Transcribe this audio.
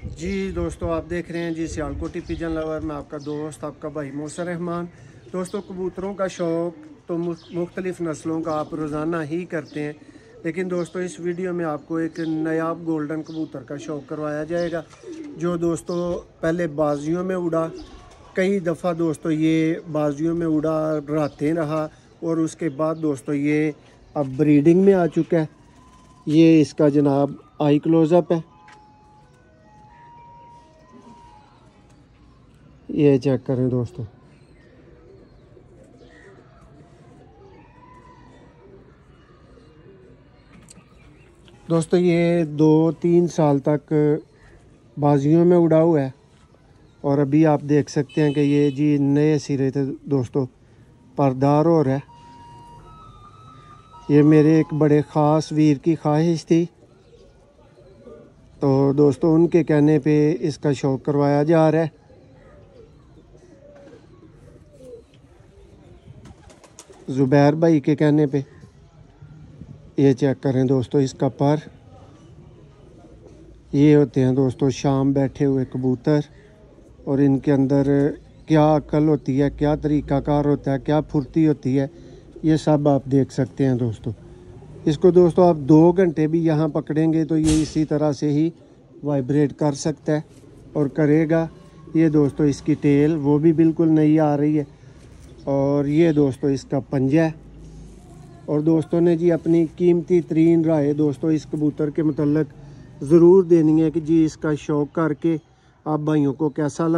जी दोस्तों, आप देख रहे हैं जी सियालकोटी पिजन लवर में आपका दोस्त आपका भाई मौसर रहमान। दोस्तों, कबूतरों का शौक़ तो मुख्तलिफ़ नस्लों का आप रोज़ाना ही करते हैं, लेकिन दोस्तों इस वीडियो में आपको एक नायाब गोल्डन कबूतर का शौक़ करवाया जाएगा, जो दोस्तों पहले बाजियों में उड़ा, कई दफ़ा दोस्तों ये बाजियों में उड़ा, रातें रहा, और उसके बाद दोस्तों ये अब ब्रीडिंग में आ चुका है। ये इसका जनाब आई क्लोज़अप है, ये चेक करें दोस्तों। दोस्तों ये 2-3 साल तक बाजियों में उड़ा हुआ है, और अभी आप देख सकते हैं कि ये जी नए सिरे से दोस्तों परदार हो रहा है। ये मेरे एक बड़े ख़ास वीर की ख्वाहिश थी, तो दोस्तों उनके कहने पे इसका शौक़ करवाया जा रहा है। ज़ुबैर भाई के कहने पे। ये चेक करें दोस्तों इसका पर। ये होते हैं दोस्तों शाम बैठे हुए कबूतर, और इनके अंदर क्या अक्ल होती है, क्या तरीक़ाकार होता है, क्या फुर्ती होती है, ये सब आप देख सकते हैं दोस्तों। इसको दोस्तों आप 2 घंटे भी यहाँ पकड़ेंगे तो ये इसी तरह से ही वाइब्रेट कर सकता है और करेगा। ये दोस्तों इसकी टेल वो भी बिल्कुल नई आ रही है, और ये दोस्तों इसका पंजा है। और दोस्तों ने जी अपनी कीमती तरीन राय दोस्तों इस कबूतर के मतलब ज़रूर देनी है कि जी इसका शौक़ करके आप भाइयों को कैसा लगा।